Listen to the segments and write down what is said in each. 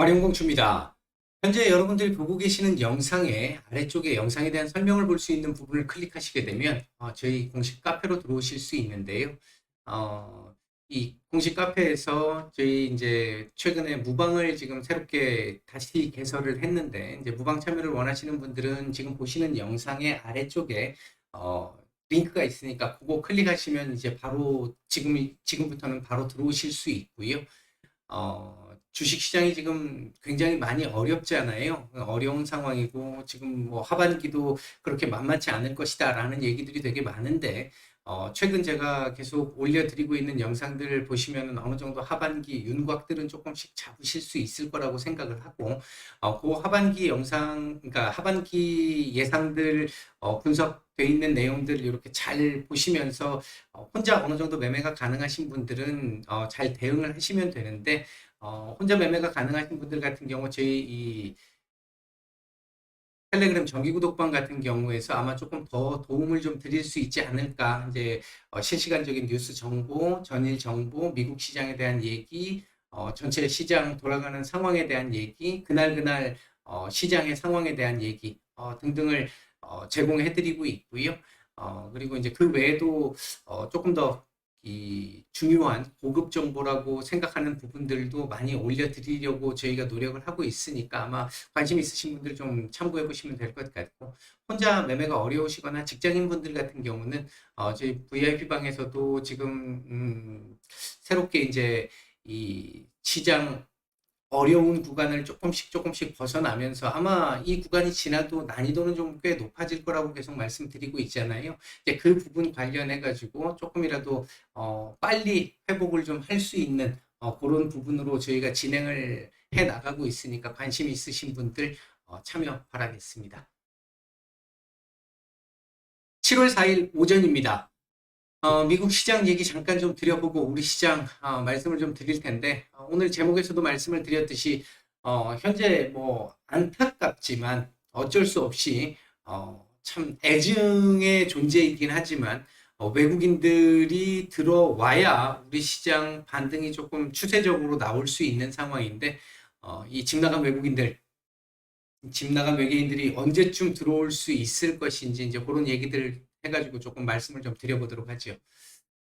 활용공추입니다. 현재 여러분들이 보고 계시는 영상의 아래쪽에 영상에 대한 설명을 볼 수 있는 부분을 클릭하시게 되면 저희 공식 카페로 들어오실 수 있는데요. 이 공식 카페에서 저희 이제 최근에 무방을 지금 새롭게 다시 개설을 했는데, 이제 무방 참여를 원하시는 분들은 지금 보시는 영상의 아래쪽에 링크가 있으니까 그거 클릭하시면 이제 바로 지금부터는 바로 들어오실 수 있고요. 주식시장이 지금 굉장히 많이 어렵잖아요. 어려운 상황이고, 지금 뭐 하반기도 그렇게 만만치 않을 것이다 라는 얘기들이 되게 많은데, 최근 제가 계속 올려드리고 있는 영상들을 보시면 어느 정도 하반기 윤곽들은 조금씩 잡으실 수 있을 거라고 생각을 하고, 그 하반기 영상, 그러니까 하반기 예상들 분석돼 있는 내용들 이렇게 잘 보시면서 혼자 어느 정도 매매가 가능하신 분들은 잘 대응을 하시면 되는데, 혼자 매매가 가능하신 분들 같은 경우 저희 이 텔레그램 정기 구독방 같은 경우에서 아마 조금 더 도움을 좀 드릴 수 있지 않을까. 이제 실시간적인 뉴스 정보, 전일 정보, 미국 시장에 대한 얘기, 전체 시장 돌아가는 상황에 대한 얘기, 그날 시장의 상황에 대한 얘기 등등을 제공해 드리고 있고요. 그리고 이제 그 외에도 조금 더 이 중요한 고급 정보라고 생각하는 부분들도 많이 올려드리려고 저희가 노력을 하고 있으니까 아마 관심 있으신 분들 좀 참고해 보시면 될 것 같고, 혼자 매매가 어려우시거나 직장인 분들 같은 경우는 저희 VIP 방에서도 지금 새롭게 이제 이 시장 어려운 구간을 조금씩 벗어나면서 아마 이 구간이 지나도 난이도는 좀 꽤 높아질 거라고 계속 말씀드리고 있잖아요. 이제 그 부분 관련해 가지고 조금이라도 빨리 회복을 좀 할 수 있는 그런 부분으로 저희가 진행을 해 나가고 있으니까 관심 있으신 분들 참여 바라겠습니다. 7월 4일 오전입니다. 미국 시장 얘기 잠깐 좀 드려보고 우리 시장 말씀을 좀 드릴 텐데, 오늘 제목에서도 말씀을 드렸듯이 현재 뭐 안타깝지만 어쩔 수 없이 참 애증의 존재이긴 하지만 외국인들이 들어와야 우리 시장 반등이 조금 추세적으로 나올 수 있는 상황인데, 이 집 나간 외계인들이 언제쯤 들어올 수 있을 것인지 이제 그런 얘기들 해가지고 조금 말씀을 좀 드려보도록 하죠.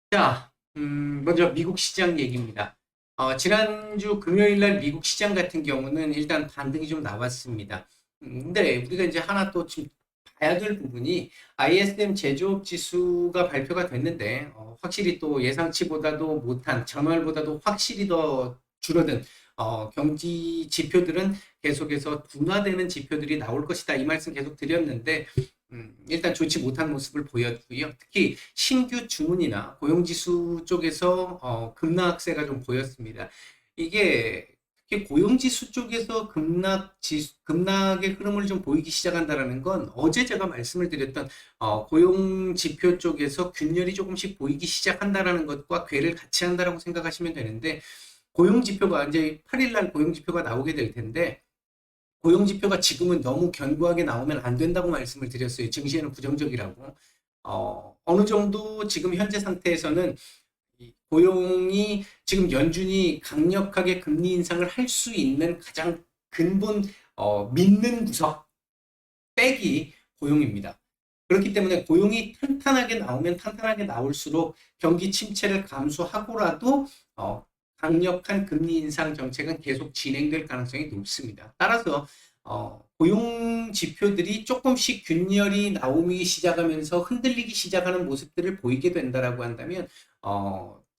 자, 먼저 미국 시장 얘기입니다. 지난주 금요일 날 미국 시장 같은 경우는 일단 반등이 좀 나왔습니다. 근데 우리가 이제 하나 또 지금 봐야 될 부분이 ISM 제조업 지수가 발표가 됐는데, 확실히 또 예상치보다도 못한, 전월보다도 확실히 더 줄어든 경기 지표들은 계속해서 둔화되는 지표들이 나올 것이다. 이 말씀 계속 드렸는데, 일단 좋지 못한 모습을 보였고요. 특히 신규 주문이나 고용지수 쪽에서 급락세가 좀 보였습니다. 이게 특히 고용지수 쪽에서 급락의 흐름을 좀 보이기 시작한다는 건 어제 제가 말씀을 드렸던 고용지표 쪽에서 균열이 조금씩 보이기 시작한다는 것과 괴를 같이 한다라고 생각하시면 되는데, 고용지표가 이제 8일 날 고용지표가 나오게 될 텐데, 고용지표가 지금은 너무 견고하게 나오면 안 된다고 말씀을 드렸어요. 증시에는 부정적이라고. 어느 정도 지금 현재 상태에서는 고용이 지금 연준이 강력하게 금리 인상을 할 수 있는 가장 근본 믿는 구석 빼기 고용입니다. 그렇기 때문에 고용이 탄탄하게 나오면 탄탄하게 나올수록 경기 침체를 감수하고라도 강력한 금리 인상 정책은 계속 진행될 가능성이 높습니다. 따라서 고용 지표들이 조금씩 균열이 나오기 시작하면서 흔들리기 시작하는 모습들을 보이게 된다라고 한다면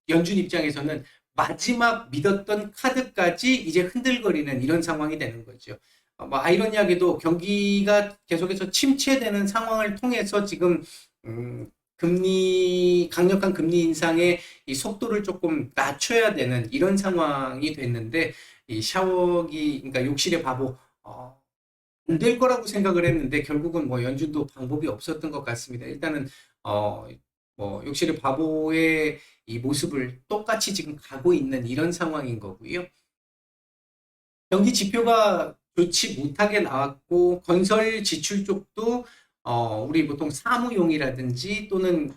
연준 입장에서는 마지막 믿었던 카드까지 이제 흔들거리는 이런 상황이 되는 거죠. 뭐 아이러니하게도 경기가 계속해서 침체되는 상황을 통해서 지금 강력한 금리 인상의 이 속도를 조금 낮춰야 되는 이런 상황이 됐는데, 이 샤워기, 그러니까 욕실의 바보, 안 될 거라고 생각을 했는데, 결국은 뭐 연준도 방법이 없었던 것 같습니다. 일단은, 뭐 욕실의 바보의 이 모습을 똑같이 지금 가고 있는 이런 상황인 거고요. 경기 지표가 좋지 못하게 나왔고, 건설 지출 쪽도 우리 보통 사무용이라든지 또는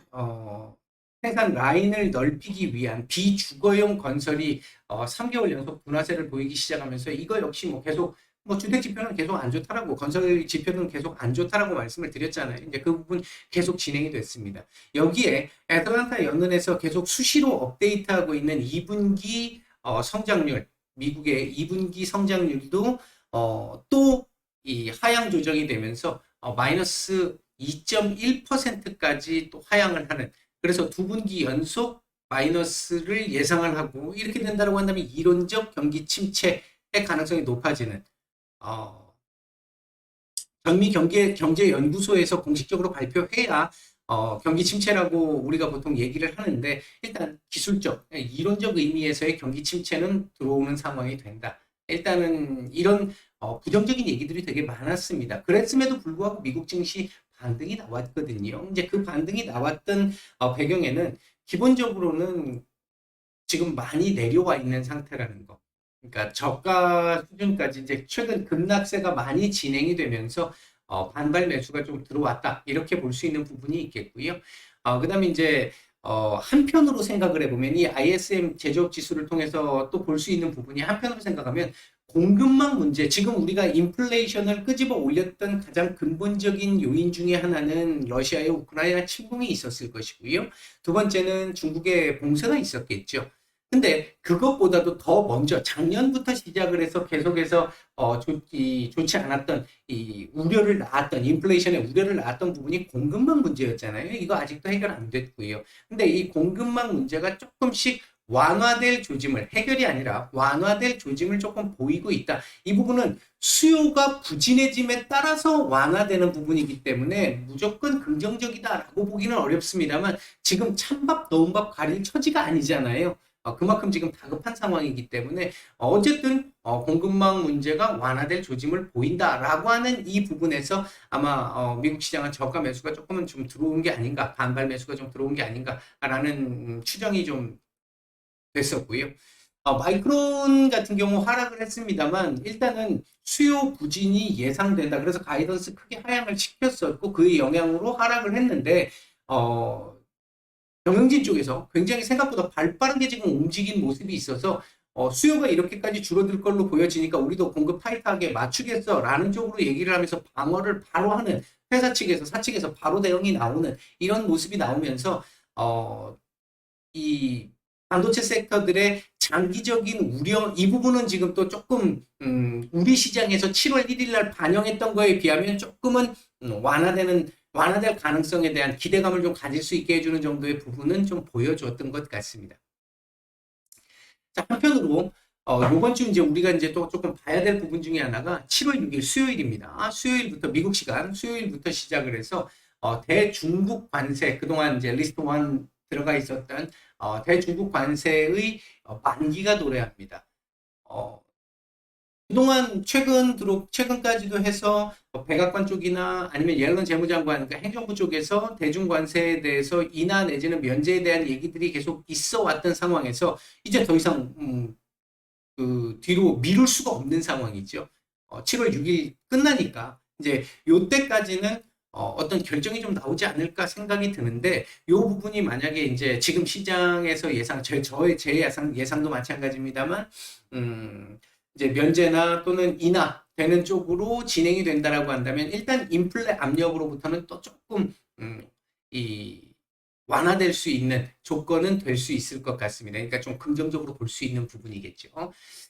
생산 라인을 넓히기 위한 비주거용 건설이 3개월 연속 둔화세를 보이기 시작하면서 이거 역시 뭐 계속 뭐 주택 지표는 계속 안 좋다라고 건설 지표는 계속 안 좋다라고 말씀을 드렸잖아요. 이제 그 부분 계속 진행이 됐습니다. 여기에 애틀란타 연은에서 계속 수시로 업데이트하고 있는 2분기 성장률, 미국의 2분기 성장률도 또 이 하향 조정이 되면서 마이너스 2.1%까지 또 하향을 하는, 그래서 두 분기 연속 마이너스를 예상을 하고 이렇게 된다고 한다면 이론적 경기 침체의 가능성이 높아지는 전미 경제연구소에서 공식적으로 발표해야 경기 침체라고 우리가 보통 얘기를 하는데, 일단 기술적, 이론적 의미에서의 경기 침체는 들어오는 상황이 된다. 일단은 이런 부정적인 얘기들이 되게 많았습니다. 그랬음에도 불구하고 미국 증시 반등이 나왔거든요. 이제 그 반등이 나왔던 배경에는 기본적으로는 지금 많이 내려와 있는 상태라는 거. 그러니까 저가 수준까지 이제 최근 급락세가 많이 진행이 되면서 반발 매수가 좀 들어왔다, 이렇게 볼 수 있는 부분이 있겠고요. 그다음에 이제 한편으로 생각을 해보면 이 ISM 제조업 지수를 통해서 또 볼 수 있는 부분이, 한편으로 생각하면 공급망 문제, 지금 우리가 인플레이션을 끄집어 올렸던 가장 근본적인 요인 중에 하나는 러시아의 우크라이나 침공이 있었을 것이고요. 두 번째는 중국의 봉쇄가 있었겠죠. 근데 그것보다도 더 먼저 작년부터 시작을 해서 계속해서 좋지 않았던 이 우려를 낳았던, 인플레이션의 우려를 낳았던 부분이 공급망 문제였잖아요. 이거 아직도 해결 안 됐고요. 근데 이 공급망 문제가 조금씩 완화될 조짐을, 해결이 아니라 완화될 조짐을 조금 보이고 있다. 이 부분은 수요가 부진해짐에 따라서 완화되는 부분이기 때문에 무조건 긍정적이다라고 보기는 어렵습니다만, 지금 찬밥 넣은 밥 가릴 처지가 아니잖아요. 그만큼 지금 다급한 상황이기 때문에 어쨌든 공급망 문제가 완화될 조짐을 보인다라고 하는 이 부분에서 아마 미국 시장은 저가 매수가 조금은 좀 들어온 게 아닌가, 반발 매수가 좀 들어온 게 아닌가라는 추정이 좀 됐었고요. 마이크론 같은 경우 하락을 했습니다만 일단은 수요 부진이 예상된다. 그래서 가이던스 크게 하향을 시켰었고 그 영향으로 하락을 했는데 경영진 쪽에서 굉장히 생각보다 발빠르게 지금 움직인 모습이 있어서 수요가 이렇게까지 줄어들 걸로 보여지니까 우리도 공급 타이트하게 맞추겠어 라는 쪽으로 얘기를 하면서 방어를 바로 하는, 회사 측에서 사측에서 바로 대응이 나오는 이런 모습이 나오면서 이 반도체 섹터들의 장기적인 우려, 이 부분은 지금 또 조금 우리 시장에서 7월 1일 날 반영했던 거에 비하면 조금은 완화될 가능성에 대한 기대감을 좀 가질 수 있게 해주는 정도의 부분은 좀 보여줬던 것 같습니다. 자, 한편으로 이번 주 이제 우리가 이제 또 조금 봐야 될 부분 중에 하나가 7월 6일 수요일입니다. 수요일부터, 미국 시간 수요일부터 시작을 해서 대중국 관세, 그동안 이제 리스트 1 들어가 있었던 대중국 관세의 만기가 도래합니다. 그동안 최근까지도 해서 백악관 쪽이나 아니면 옐런 재무장관, 그러니까 행정부 쪽에서 대중관세에 대해서 인하 내지는 면제에 대한 얘기들이 계속 있어 왔던 상황에서 이제 더 이상 그 뒤로 미룰 수가 없는 상황이죠. 7월 6일 끝나니까 이제 요때까지는 어떤 결정이 좀 나오지 않을까 생각이 드는데, 요 부분이 만약에 이제 지금 시장에서 제 예상도 마찬가지입니다만, 이제 면제나 또는 인하 되는 쪽으로 진행이 된다라고 한다면 일단 인플레 압력으로부터는 또 조금 완화될 수 있는 조건은 될 수 있을 것 같습니다. 그러니까 좀 긍정적으로 볼 수 있는 부분이겠죠.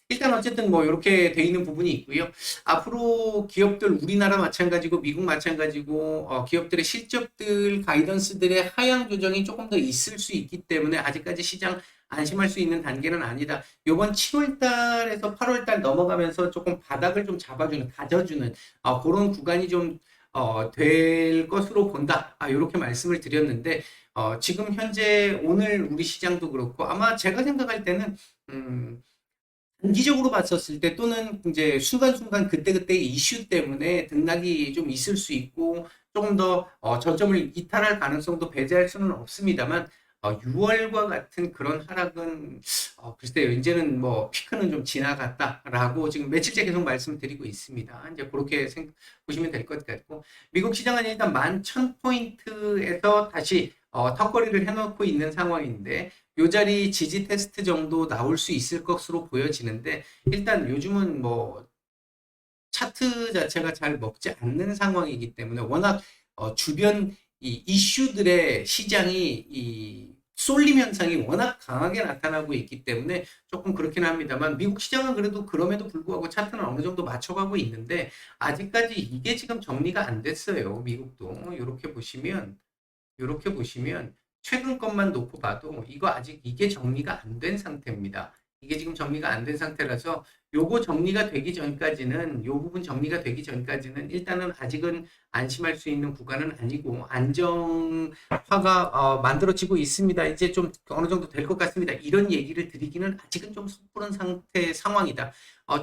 일단 어쨌든 뭐 이렇게 돼 있는 부분이 있고요. 앞으로 기업들, 우리나라 마찬가지고 미국 마찬가지고 기업들의 실적들, 가이던스들의 하향 조정이 조금 더 있을 수 있기 때문에 아직까지 시장 안심할 수 있는 단계는 아니다. 이번 7월 달에서 8월 달 넘어가면서 조금 바닥을 좀 잡아주는, 다져주는 그런 구간이 좀 될 것으로 본다. 이렇게 말씀을 드렸는데 지금 현재 오늘 우리 시장도 그렇고 아마 제가 생각할 때는 단기적으로 봤었을 때 또는 이제 순간순간 그때그때의 이슈 때문에 등락이 좀 있을 수 있고 조금 더 저점을 이탈할 가능성도 배제할 수는 없습니다만 6월과 같은 그런 하락은 글쎄요, 이제는 뭐 피크는 좀 지나갔다라고 지금 며칠째 계속 말씀드리고 있습니다. 이제 그렇게 보시면 될 것 같고, 미국 시장은 일단 11,000포인트에서 다시 턱걸이를 해놓고 있는 상황인데 요 자리 지지 테스트 정도 나올 수 있을 것으로 보여지는데 일단 요즘은 뭐 차트 자체가 잘 먹지 않는 상황이기 때문에 워낙 주변 이 이슈들의 시장이 이 쏠림 현상이 워낙 강하게 나타나고 있기 때문에 조금 그렇긴 합니다만 미국 시장은 그래도 그럼에도 불구하고 차트는 어느 정도 맞춰가고 있는데 아직까지 이게 지금 정리가 안 됐어요. 미국도 이렇게 보시면 최근 것만 놓고 봐도 이거 아직 이게 정리가 안 된 상태입니다. 이게 지금 정리가 안 된 상태라서 요거 정리가 되기 전까지는 요 부분 정리가 되기 전까지는 일단은 아직은 안심할 수 있는 구간은 아니고 안정화가 만들어지고 있습니다. 이제 좀 어느 정도 될 것 같습니다. 이런 얘기를 드리기는 아직은 좀 섣부른 상태 상황이다.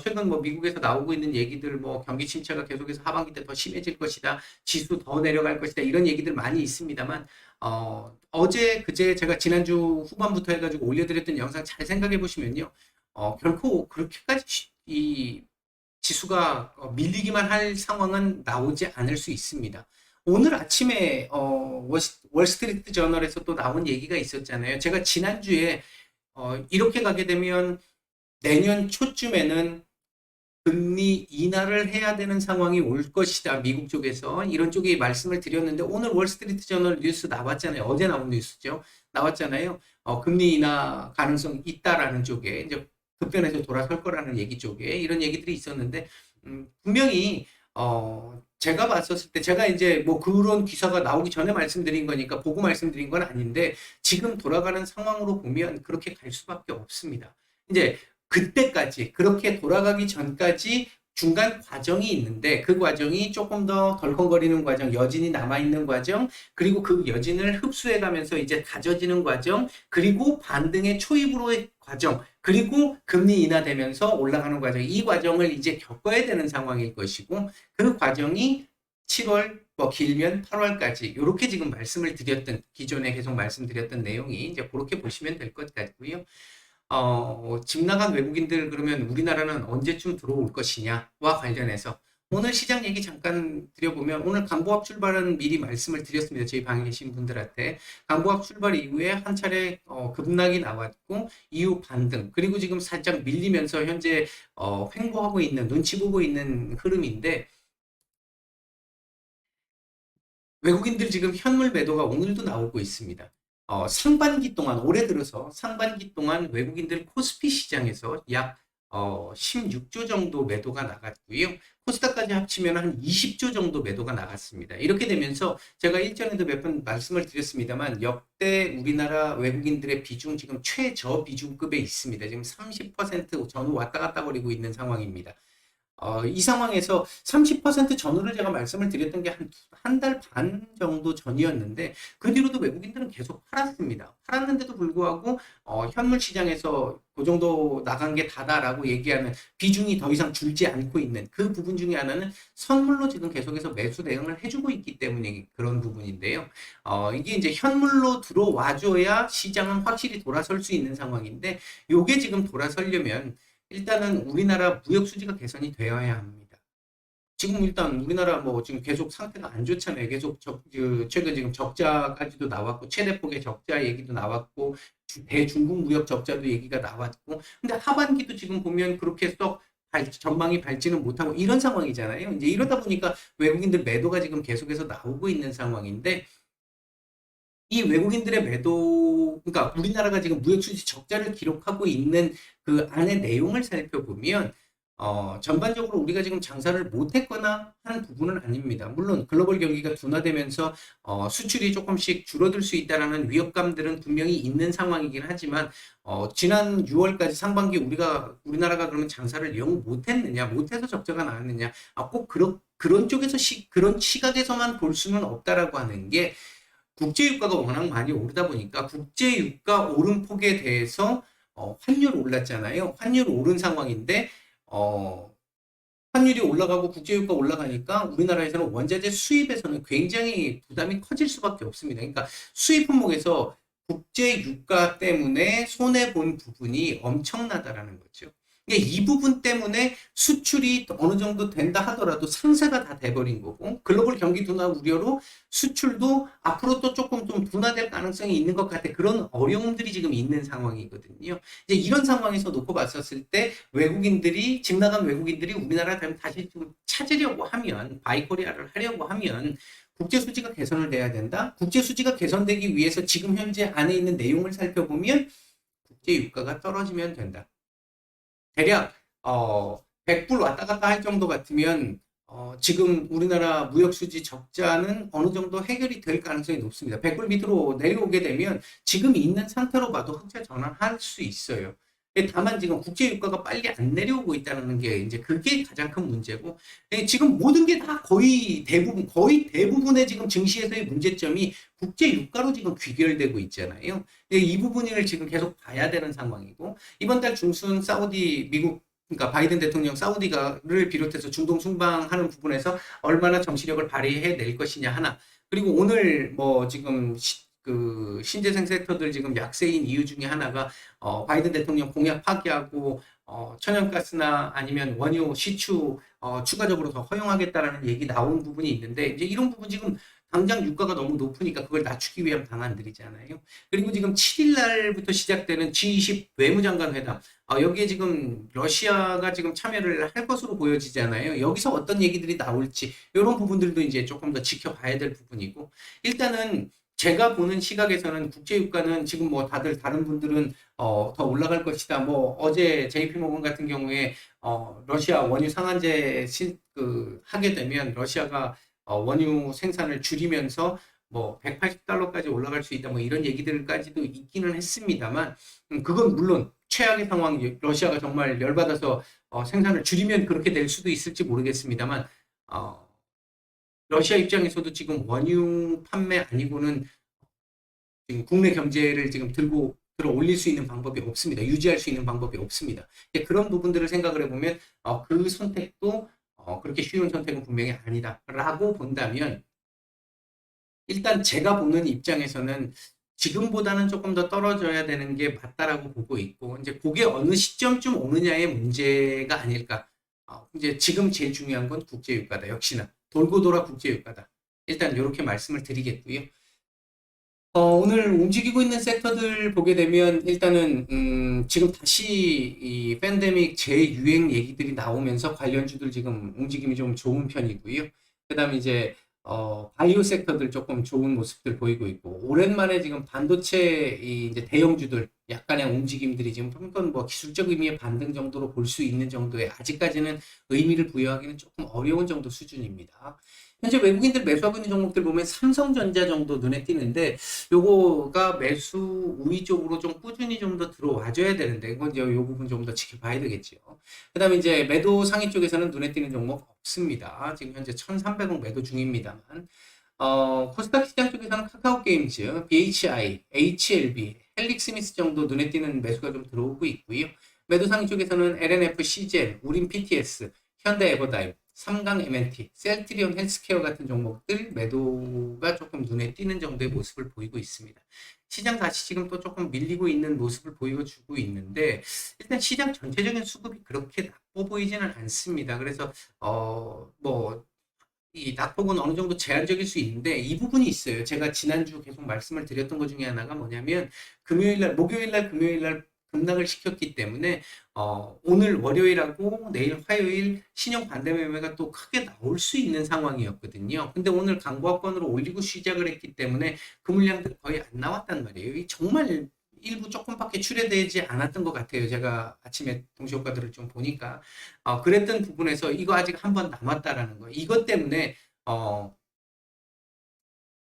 최근 뭐 미국에서 나오고 있는 얘기들 뭐 경기 침체가 계속해서 하반기 때 더 심해질 것이다. 지수 더 내려갈 것이다. 이런 얘기들 많이 있습니다만 어제 그제 제가 지난주 후반부터 해가지고 올려드렸던 영상 잘 생각해 보시면요. 결코 그렇게까지 이 지수가 밀리기만 할 상황은 나오지 않을 수 있습니다. 오늘 아침에 월스트리트 저널에서 또 나온 얘기가 있었잖아요. 제가 지난주에 이렇게 가게 되면 내년 초쯤에는 금리 인하를 해야 되는 상황이 올 것이다. 미국 쪽에서 이런 쪽에 말씀을 드렸는데 오늘 월스트리트 저널 뉴스 나왔잖아요. 어제 나온 뉴스죠. 나왔잖아요. 금리 인하 가능성 있다라는 쪽에 이제 급변해서 돌아설 거라는 얘기 쪽에 이런 얘기들이 있었는데 분명히 제가 봤었을 때 제가 이제 뭐 그런 기사가 나오기 전에 말씀드린 거니까 보고 말씀드린 건 아닌데 지금 돌아가는 상황으로 보면 그렇게 갈 수밖에 없습니다. 이제 그때까지 그렇게 돌아가기 전까지 중간 과정이 있는데 그 과정이 조금 더 덜컹거리는 과정, 여진이 남아있는 과정, 그리고 그 여진을 흡수해가면서 이제 다져지는 과정, 그리고 반등의 초입으로의 과정, 그리고 금리 인하되면서 올라가는 과정, 이 과정을 이제 겪어야 되는 상황일 것이고 그 과정이 7월 뭐 길면 8월까지 이렇게 지금 말씀을 드렸던 기존에 계속 말씀드렸던 내용이 이제 그렇게 보시면 될 것 같고요. 집 나간 외국인들 그러면 우리나라는 언제쯤 들어올 것이냐와 관련해서 오늘 시장 얘기 잠깐 드려보면 오늘 강보합 출발은 미리 말씀을 드렸습니다. 저희 방에 계신 분들한테 강보합 출발 이후에 한 차례 급락이 나왔고 이후 반등 그리고 지금 살짝 밀리면서 현재 횡보하고 있는 눈치 보고 있는 흐름인데 외국인들 지금 현물 매도가 오늘도 나오고 있습니다. 상반기 동안, 올해 들어서 상반기 동안 외국인들 코스피 시장에서 약 16조 정도 매도가 나갔고요. 코스닥까지 합치면 한 20조 정도 매도가 나갔습니다. 이렇게 되면서 제가 일전에도 몇 번 말씀을 드렸습니다만 역대 우리나라 외국인들의 비중 지금 최저 비중급에 있습니다. 지금 30% 전후 왔다 갔다 거리고 있는 상황입니다. 이 상황에서 30% 전후를 제가 말씀을 드렸던 게 한 달 반 정도 전이었는데 그 뒤로도 외국인들은 계속 팔았습니다. 팔았는데도 불구하고 현물 시장에서 그 정도 나간 게 다다라고 얘기하는 비중이 더 이상 줄지 않고 있는 그 부분 중에 하나는 선물로 지금 계속해서 매수 대응을 해주고 있기 때문에 그런 부분인데요. 이게 이제 현물로 들어와줘야 시장은 확실히 돌아설 수 있는 상황인데 이게 지금 돌아서려면 일단은 우리나라 무역 수지가 개선이 되어야 합니다. 지금 일단 우리나라 뭐 지금 계속 상태가 안 좋잖아요. 계속 최근 지금 적자까지도 나왔고 최대폭의 적자 얘기도 나왔고 대중국 무역 적자도 얘기가 나왔고 근데 하반기도 지금 보면 그렇게 썩 전망이 밝지는 못하고 이런 상황이잖아요. 이제 이러다 보니까 외국인들 매도가 지금 계속해서 나오고 있는 상황인데 이 외국인들의 매도, 그러니까 우리나라가 지금 무역수지 적자를 기록하고 있는 그 안의 내용을 살펴보면, 전반적으로 우리가 지금 장사를 못했거나 하는 부분은 아닙니다. 물론 글로벌 경기가 둔화되면서 수출이 조금씩 줄어들 수 있다라는 위협감들은 분명히 있는 상황이긴 하지만, 지난 6월까지 상반기 우리나라가 그러면 장사를 영 못했느냐, 못해서 적자가 나왔느냐, 꼭 그런 쪽에서 그런 시각에서만 볼 수는 없다라고 하는 게 국제유가가 워낙 많이 오르다 보니까 국제유가 오름폭에 대해서 환율 올랐잖아요. 환율 오른 상황인데 환율이 올라가고 국제유가 올라가니까 우리나라에서는 원자재 수입에서는 굉장히 부담이 커질 수밖에 없습니다. 그러니까 수입 품목에서 국제유가 때문에 손해 본 부분이 엄청나다라는 거죠. 이 부분 때문에 수출이 어느 정도 된다 하더라도 상세가 다 돼버린 거고, 글로벌 경기 둔화 우려로 수출도 앞으로 또 조금 좀 둔화될 가능성이 있는 것 같아. 그런 어려움들이 지금 있는 상황이거든요. 이제 이런 상황에서 놓고 봤었을 때 외국인들이, 집 나간 외국인들이 우리나라 다시 좀 찾으려고 하면, 바이코리아를 하려고 하면 국제 수지가 개선을 돼야 된다. 국제 수지가 개선되기 위해서 지금 현재 안에 있는 내용을 살펴보면 국제 유가가 떨어지면 된다. 대략 100불 왔다 갔다 할 정도 같으면 지금 우리나라 무역 수지 적자는 어느 정도 해결이 될 가능성이 높습니다. 100불 밑으로 내려오게 되면 지금 있는 상태로 봐도 흑자 전환할 수 있어요. 다만 지금 국제 유가가 빨리 안 내려오고 있다는 게 이제 그게 가장 큰 문제고, 지금 모든 게 다 거의 대부분의 지금 증시에서의 문제점이 국제 유가로 지금 귀결되고 있잖아요. 이 부분을 지금 계속 봐야 되는 상황이고, 이번 달 중순 사우디, 미국, 그러니까 바이든 대통령 사우디가를 비롯해서 중동 순방하는 부분에서 얼마나 정치력을 발휘해 낼 것이냐 하나. 그리고 오늘 뭐 지금 그 신재생 섹터들 지금 약세인 이유 중에 하나가 바이든 대통령 공약 파기하고 천연가스나 아니면 원유 시추 추가적으로 더 허용하겠다라는 얘기 나온 부분이 있는데, 이제 이런 부분 지금 당장 유가가 너무 높으니까 그걸 낮추기 위한 방안들이잖아요. 그리고 지금 7일 날부터 시작되는 G20 외무장관 회담, 여기에 지금 러시아가 지금 참여를 할 것으로 보여지잖아요. 여기서 어떤 얘기들이 나올지 이런 부분들도 이제 조금 더 지켜봐야 될 부분이고, 일단은 제가 보는 시각에서는 국제 유가는 지금 뭐 다들 다른 분들은 더 올라갈 것이다. 뭐 어제 JP모건 같은 경우에 러시아 원유 상한제 하게 되면 러시아가 원유 생산을 줄이면서 뭐 180달러까지 올라갈 수 있다. 뭐 이런 얘기들까지도 있기는 했습니다만, 그건 물론 최악의 상황, 러시아가 정말 열받아서 생산을 줄이면 그렇게 될 수도 있을지 모르겠습니다만, 어, 러시아 입장에서도 지금 원유 판매 아니고는 지금 국내 경제를 지금 들어 올릴 수 있는 방법이 없습니다. 유지할 수 있는 방법이 없습니다. 그런 부분들을 생각을 해보면 그 선택도 그렇게 쉬운 선택은 분명히 아니다라고 본다면, 일단 제가 보는 입장에서는 지금보다는 조금 더 떨어져야 되는 게 맞다라고 보고 있고, 이제 그게 어느 시점쯤 오느냐의 문제가 아닐까. 이제 지금 제일 중요한 건 국제유가다. 역시나 돌고 돌아 국제유가다. 일단 이렇게 말씀을 드리겠고요. 오늘 움직이고 있는 섹터들 보게 되면 일단은 지금 다시 이 팬데믹 재유행 얘기들이 나오면서 관련주들 지금 움직임이 좀 좋은 편이고요. 그다음에 이제 바이오 섹터들 조금 좋은 모습들 보이고 있고, 오랜만에 지금 반도체 이제 대형주들 약간의 움직임들이 지금 한건 뭐 기술적 의미의 반등 정도로 볼 수 있는 정도의, 아직까지는 의미를 부여하기는 조금 어려운 정도 수준입니다. 현재 외국인들 매수하고 있는 종목들 보면 삼성전자 정도 눈에 띄는데, 요거가 매수 우위 쪽으로 좀 꾸준히 좀 더 들어와줘야 되는데, 이건 이제 요 부분 좀 더 지켜봐야 되겠죠. 그 다음에 이제 매도 상위 쪽에서는 눈에 띄는 종목 없습니다. 지금 현재 1,300억 매도 중입니다만, 코스닥 시장 쪽에서는 카카오게임즈, BHI, HLB, 헬릭스미스 정도 눈에 띄는 매수가 좀 들어오고 있고요. 매도 상위 쪽에서는 LNF, CGN, 우린 PTS, 현대 에버다임, 삼강 MNT, 셀트리온 헬스케어 같은 종목들 매도가 조금 눈에 띄는 정도의 모습을 보이고 있습니다. 시장 다시 지금 또 조금 밀리고 있는 모습을 보여주고 있는데, 일단 시장 전체적인 수급이 그렇게 나빠 보이지는 않습니다. 그래서 뭐 이 낙폭은 어느 정도 제한적일 수 있는데, 이 부분이 있어요. 제가 지난주 계속 말씀을 드렸던 것 중에 하나가 뭐냐면, 목요일날, 금요일날 급락을 시켰기 때문에 오늘 월요일하고 내일 화요일 신용 반대 매매가 또 크게 나올 수 있는 상황이었거든요. 근데 오늘 강보합권으로 올리고 시작을 했기 때문에 그 물량들 거의 안 나왔단 말이에요. 정말 일부 조금밖에 출회되지 않았던 것 같아요. 제가 아침에 동시효과들을 좀 보니까 그랬던 부분에서 이거 아직 한 번 남았다라는 거. 이것 때문에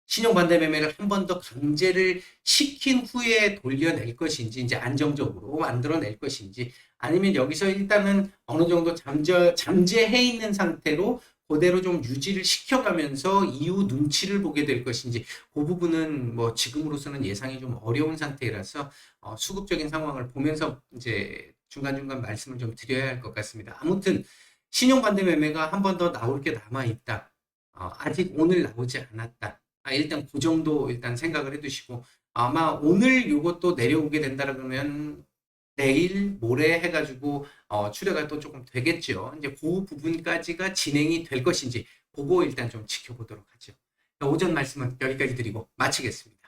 신용 반대 매매를 한 번 더 강제를 시킨 후에 돌려낼 것인지, 이제 안정적으로 만들어낼 것인지, 아니면 여기서 일단은 어느 정도 잠재해 있는 상태로 그대로 좀 유지를 시켜가면서 이후 눈치를 보게 될 것인지, 그 부분은 뭐 지금으로서는 예상이 좀 어려운 상태라서 수급적인 상황을 보면서 이제 중간중간 말씀을 좀 드려야 할 것 같습니다. 아무튼 신용 반대 매매가 한 번 더 나올 게 남아 있다. 아직 오늘 나오지 않았다. 일단 그 정도 일단 생각을 해두시고, 아마 오늘 요것도 내려오게 된다 그러면 내일 모레 해가지고 출하가 또 조금 되겠죠. 이제 그 부분까지가 진행이 될 것인지 그거 일단 좀 지켜보도록 하죠. 오전 말씀은 여기까지 드리고 마치겠습니다.